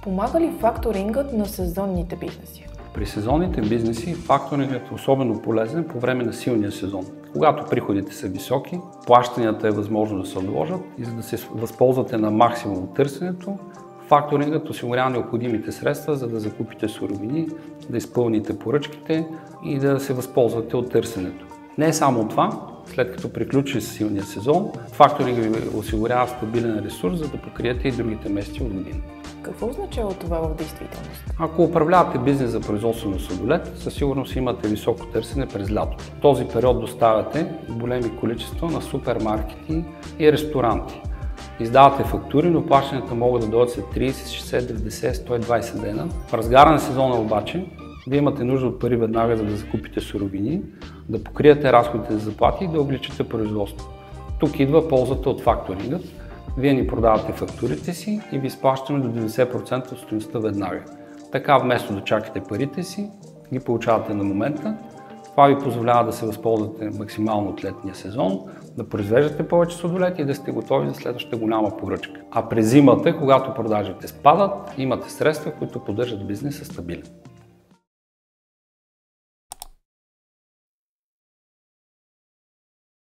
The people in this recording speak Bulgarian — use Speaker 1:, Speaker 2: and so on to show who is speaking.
Speaker 1: Помага ли факторингът на сезонните бизнеси?
Speaker 2: При сезонните бизнеси факторингът е особено полезен по време на силния сезон. Когато приходите са високи, плащанията е възможно да се отложат и за да се възползвате на максимум от търсенето, факторингът осигурява необходимите средства, за да закупите суровини, да изпълните поръчките и да се възползвате от търсенето. Не е само това, след като приключи с силния сезон, факторингът ви осигурява стабилен ресурс, за да покриете и другите месеци от година.
Speaker 1: Какво означава това в действителност?
Speaker 2: Ако управлявате бизнес за производство на сладолед, със сигурност имате високо търсене през лятото. В този период доставяте големи количества на супермаркети и ресторанти. Издавате фактури, но плащанията могат да дойдат след 30, 60, 90, 120 дена. В разгара на сезона обаче, вие имате нужда от пари веднага, за да закупите суровини, да покриете разходите за заплати и да увеличите производство. Тук идва ползата от факторингът. Вие ни продавате фактурите си и ви изплащаме до 90% от стойността веднага. Така вместо да чакате парите си, ги получавате на момента. Това ви позволява да се възползвате максимално от летния сезон, да произвеждате повече сладолед и да сте готови за следващата голяма поръчка. А през зимата, когато продажите спадат, имате средства, които поддържат бизнеса стабилен.